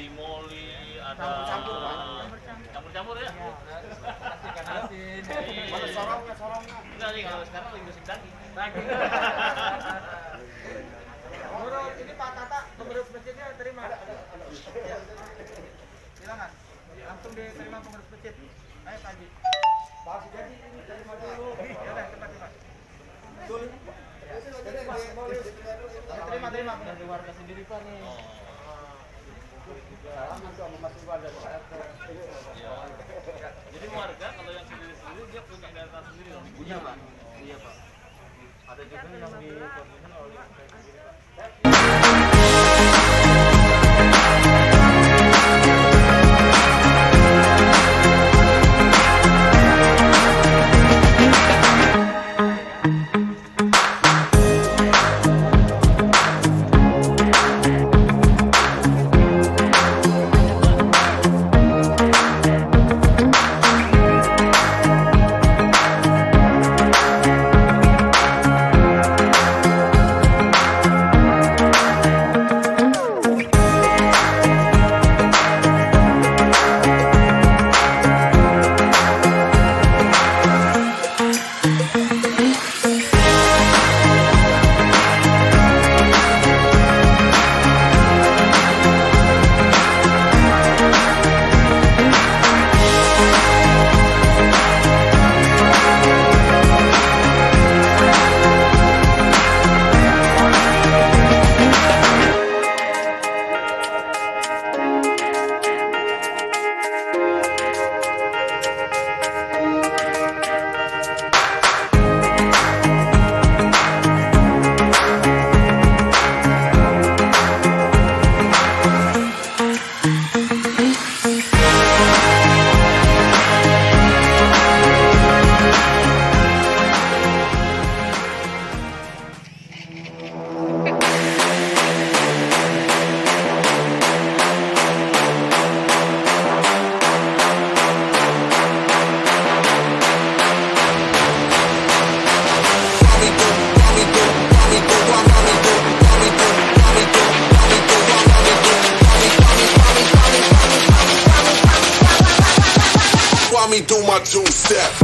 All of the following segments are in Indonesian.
timoli, ada campur-campur ya. Ikan asin. Mana sorongnya? Enggak nih, kalau sekarang lagi musim daging. Bro, ini Pak Tata, pengurus masjidnya terima. Ya. Silakan. Langsung diterima pengurus masjid. Ayo Pak Haji. Pak jadi ini terima dulu. Ya udah, cepat. Betul. Terima. Dari warga sendiri Pak nih. Salaman tuh sama Mas Iwan dan saya. Iya. Jadi warga kalau yang sendiri-sendiri dia punya data sendiri dong. Iya Pak. Iya Pak. Ada juga yang di koordinir oleh saya sendiri Pak. Me do my two-step.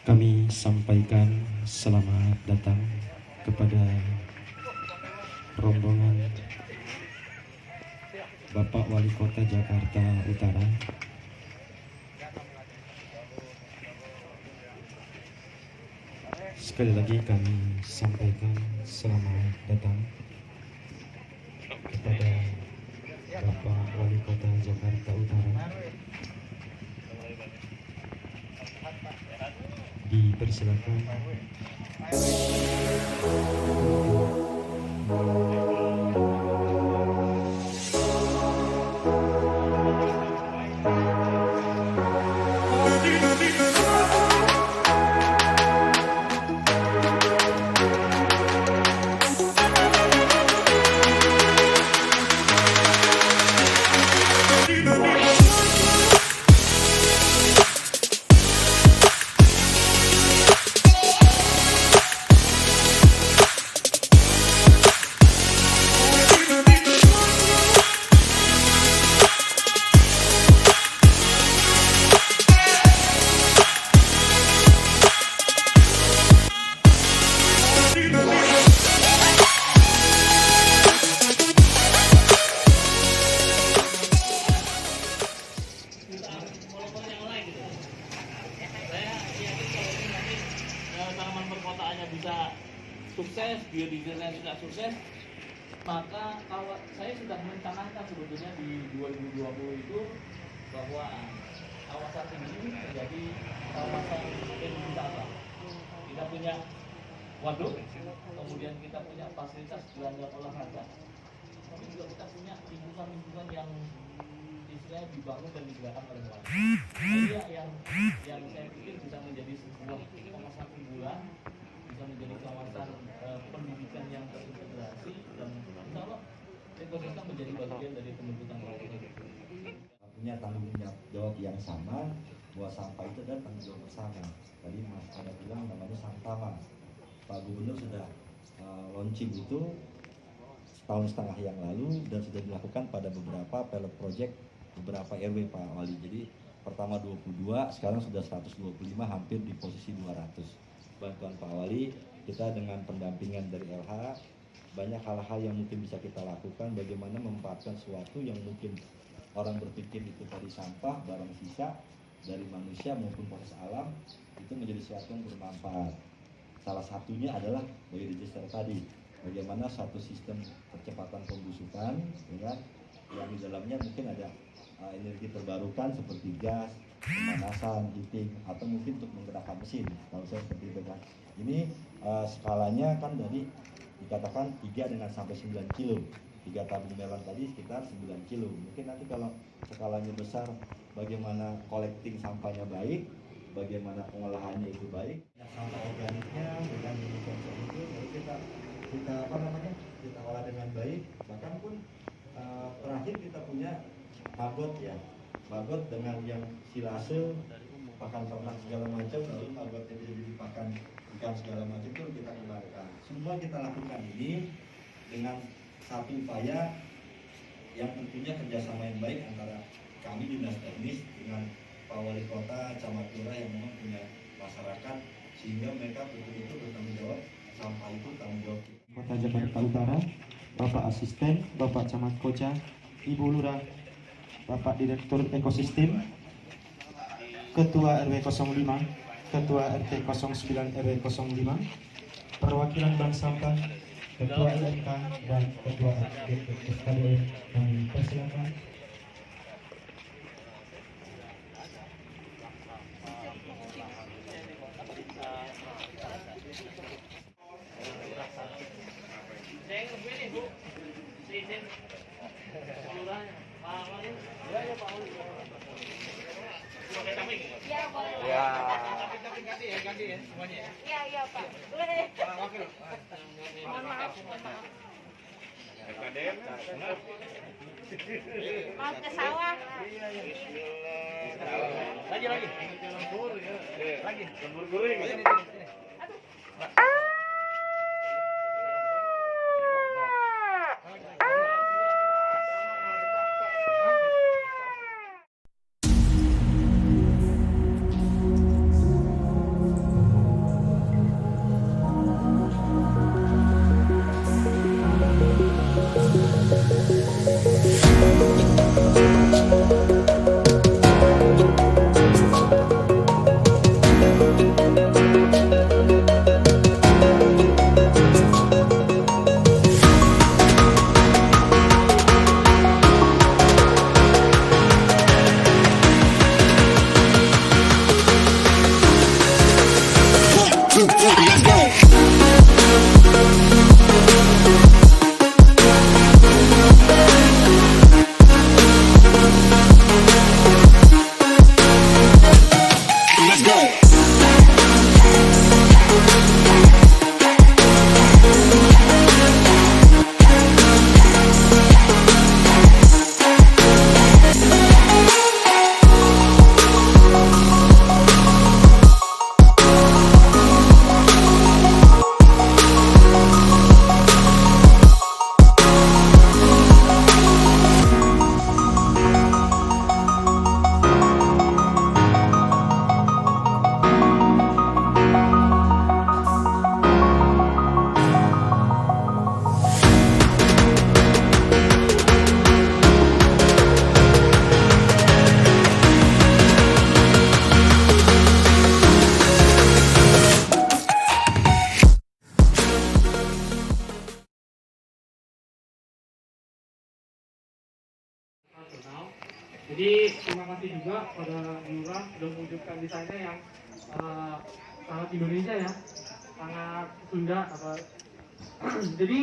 Kami sampaikan selamat datang kepada rombongan Bapak Wali Kota Jakarta Utara. Sekali lagi kami sampaikan selamat datang kepada Bapak Wali Kota Jakarta Utara. Dipersilakan. biodiesel yang tidak sukses, maka kalau saya sudah mencanangkan sebetulnya di 2020 itu bahwa kawasan ini menjadi kawasan ekowisata. Kita punya waduk, kemudian kita punya fasilitas gelanggang olahraga, tapi juga kita punya lingkungan-lingkungan yang istilahnya dibangun dan digerakkan oleh warga. Jadi yang saya pikir bisa menjadi sebuah kawasan unggulan, bisa menjadi kawasan pendidikan yang terintegrasi, dan insya Allah ekosistem menjadi bagian dari pembentukan kawasan. Punya tanggung jawab yang sama bahwa sampah itu adalah tanggung jawab bersama. Tadi Mas ada bilang namanya Santama. Pak Gubernur sudah launching itu setahun setengah yang lalu dan sudah dilakukan pada beberapa pilot project beberapa RW Pak Wali. Jadi pertama 22, sekarang sudah 125, hampir di posisi 200. Bantuan Pak Wali, kita dengan pendampingan dari LH, banyak hal-hal yang mungkin bisa kita lakukan, bagaimana memanfaatkan sesuatu yang mungkin orang berpikir itu tadi sampah, barang sisa dari manusia maupun proses alam, itu menjadi sesuatu yang bermanfaat. Salah satunya adalah biodiesel tadi, bagaimana satu sistem percepatan pembusukan, ya, yang di dalamnya mungkin ada energi terbarukan seperti gas, pemanasan, heating, atau mungkin untuk menggerakkan mesin. Kalau saya seperti itu kan, ini skalanya kan dari dikatakan 3 dengan sampai 9 kilo. 3 tabung melon tadi sekitar 9 kilo. Mungkin nanti kalau skalanya besar, bagaimana collecting sampahnya baik, bagaimana pengolahannya itu baik. Sampah organiknya dengan konsep itu kita apa namanya, kita olah dengan baik. Bahkan pun terakhir kita punya magot ya, magot dengan yang silase, pakan ternak segala macam, lalu magotnya jadi pakan ikan segala macam itu kita kembangkan. Semua kita lakukan ini dengan satu upaya yang tentunya kerjasama yang baik antara kami dinas teknis dengan Pak Wali Kota, Camat Lurah yang memang punya masyarakat, sehingga mereka betul-betul bertanggung jawab, sampah itu tanggung jawab Kota Jakarta Utara, Bapak Asisten, Bapak Camat Koja, Ibu Lurah, Bapak Direktur Ekosistem, Ketua RW 05, Ketua RT 09 RW 05, perwakilan Bank Sampah, Ketua IMK dan Ketua SKDM, kami persilakan. Ganti ya semuanya ya. Iya Pak. Boleh. Wakil. Mohon maaf. Maaf ke sawah. Lagi. Lagi. Lembur guring. Jadi terima kasih juga pada Lurah sudah mewujudkan desainnya yang sangat Indonesia ya, sangat Sunda apa. Jadi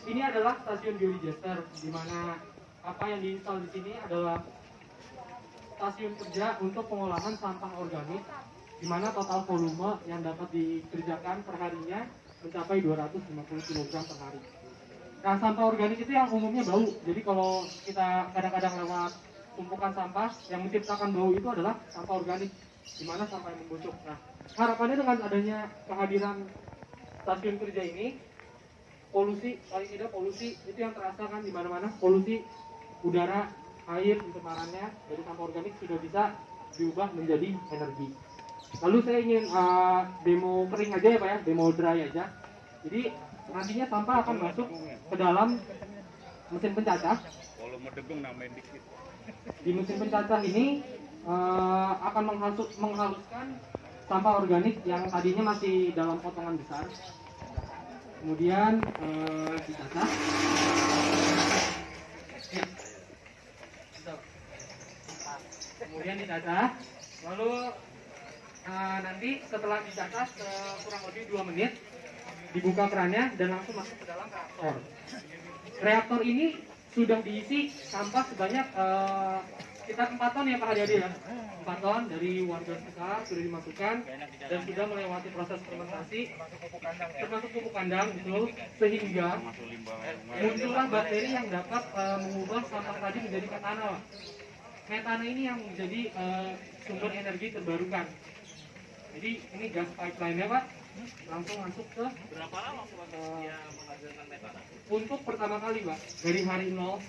ini adalah stasiun biodigester, di mana apa yang diinstal di sini adalah stasiun kerja untuk pengolahan sampah organik, di mana total volume yang dapat dikerjakan perharinya mencapai 250 kg per hari. Nah, sampah organik itu yang umumnya bau. Jadi kalau kita kadang-kadang lewat tumpukan sampah, yang menciptakan bau itu adalah sampah organik, di mana sampah yang membusuk. Nah, harapannya dengan adanya kehadiran stasiun kerja ini, polusi, paling tidak polusi itu yang terasa kan di mana-mana, polusi udara, air, pencemarannya dari sampah organik sudah bisa diubah menjadi energi. Lalu saya ingin demo kering aja ya Pak ya, demo dry aja. Jadi nantinya sampah akan masuk ke dalam mesin pencacah. Di mesin pencacah ini akan menghaluskan sampah organik yang tadinya masih dalam potongan besar. Kemudian dicacah. Ya. Kemudian dicacah. Lalu nanti setelah dicacah kurang lebih 2 menit dibuka kerannya dan langsung masuk ke dalam reaktor. Reaktor ini sudah diisi sampah sebanyak sekitar 4 ton ya Pak Haryadi ya. 4 ton dari warga sekitar sudah dimasukkan dan sudah melewati proses fermentasi termasuk pupuk kandang gitu, sehingga muncullah bakteri yang dapat mengubah sampah tadi menjadi metana. Metana ini yang menjadi sumber energi terbarukan. Jadi ini gas pipeline-nya Pak langsung masuk ke Berapa lama dia menghasilkan metana? untuk pertama kali Pak, dari hari 0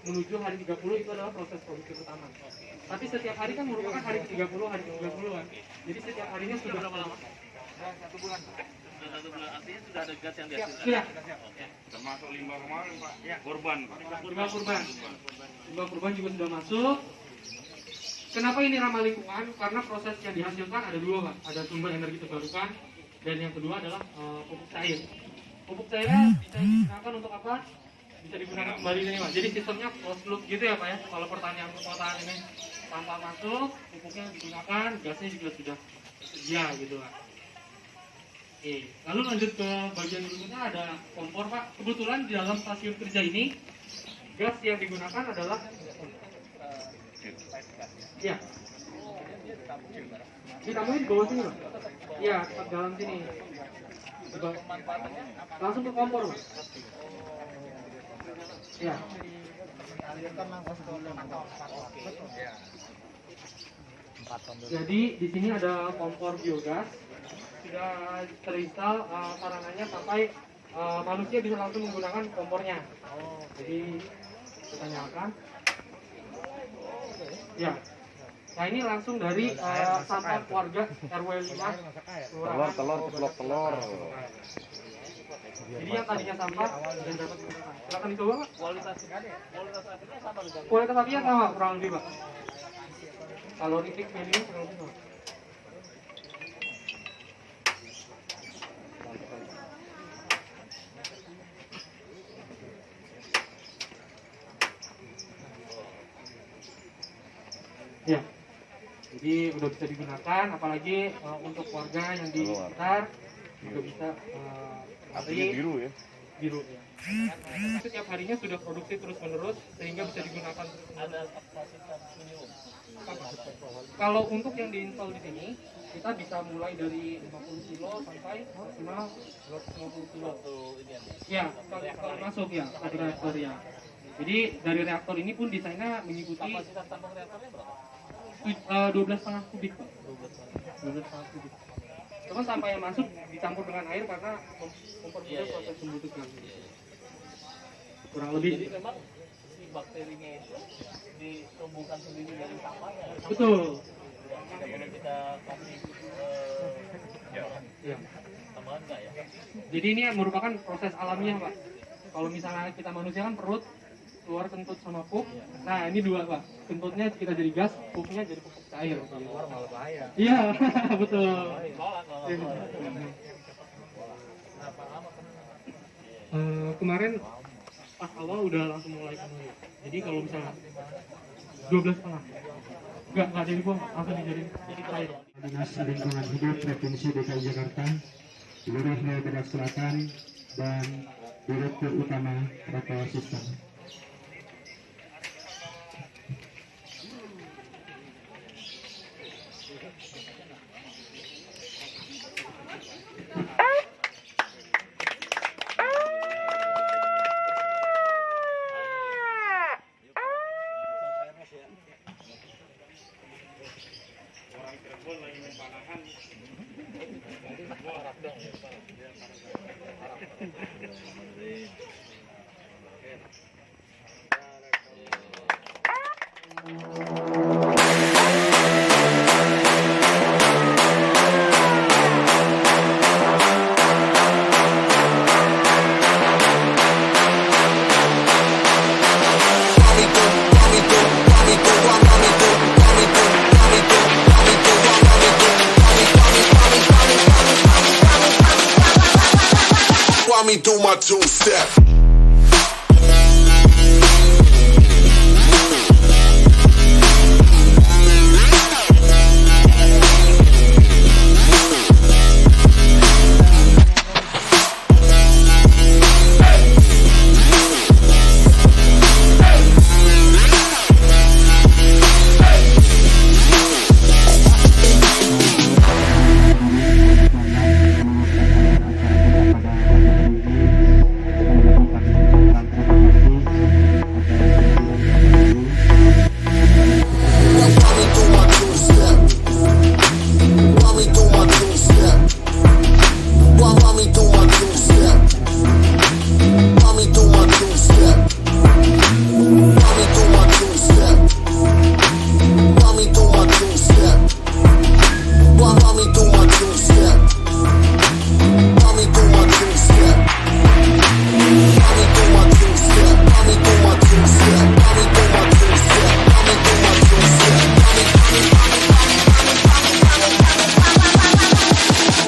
menuju hari 30 itu adalah proses produksi pertama. Tapi setiap hari kan merupakan hari ke-30, hari ke-30 kan. Jadi setiap harinya sudah berapa lama? 1 bulan. Sudah 1 bulan, artinya sudah ada gas yang dihasilkan. Sudah. Termasuk limbah kemarin Pak. Korban Pak. Limbah kurban juga sudah masuk. Kenapa ini ramah lingkungan? Karena proses yang dihasilkan ada 2 Pak. Ada sumber energi terbarukan dan yang kedua adalah pupuk cair. Pupuk cairnya bisa digunakan untuk apa? Bisa digunakan kembali ini Pak. Jadi sistemnya closed loop gitu ya Pak ya. Kalau pertanian perkotaan ini sampah masuk, pupuknya digunakan, gasnya juga sudah tersedia gitu Pak. Oke, lalu lanjut ke bagian berikutnya ada kompor Pak. Kebetulan di dalam stasiun kerja ini gas yang digunakan adalah ya. Ditamuin di bawah sini Pak. Iya, dalam sini. Langsung ke kompor Pak. Ya. Jadi di sini ada kompor biogas sudah terinstal sarananya sampai manusia bisa langsung menggunakan kompornya. Jadi kita nyalakan. Ya. Nah ini langsung dari sampah warga RW 5 Telur. Jadi yang tadinya sampah dan dapat digunakan. Silakan dicoba Pak. Kualitas airnya sama dengan Kualitas apinya sama kurang lebih Pak. Kalorific value kurang lebih Pak. Ya. Jadi udah bisa digunakan, apalagi untuk warga yang di sekitar juga bisa Apinya biru ya. biru ya. Setiap harinya sudah produksi terus menerus sehingga bisa digunakan terus menerus. ada kapasitas minimum. Kalau untuk yang diinstal di sini kita bisa mulai dari 50 kilo sampai maksimal 250 kilo. Ya, kalau masuk ya satu reaktor ya. Jadi dari reaktor ini pun desainnya mengikuti Kapasitas tampung reaktornya berapa? 12,5 kubik Pak. 12,5 kubik. Cuma sampah yang masuk dicampur dengan air karena mempermudah proses pembusukan. Kurang lebih. Jadi memang si bakterinya itu ditumbuhkan sendiri dari sampahnya. Betul. Tidak perlu kita kasih Ya. tambahan enggak ya? Jadi ini merupakan proses alamiah Pak. Kalau misalnya kita manusia kan perut keluar kentut sama pup. Nah ini 2 Pak. Kentutnya kita jadi gas, pupnya jadi pupuk cair. Keluar malah bahaya. Iya betul. Berapa lama Kemarin pas awal udah langsung mulai penuh. Jadi kalau misalnya 12,5 nggak dibuang, langsung dijadiin air. Dinas Lingkungan Hidup Provinsi DKI Jakarta, Lurah Jawa Barat Selatan, dan Direktur Utama Bapak Sistem. Orang Cirebon lagi main panahan. While me do my two-step.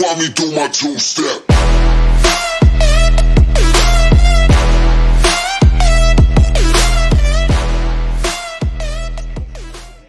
While me do my two-step.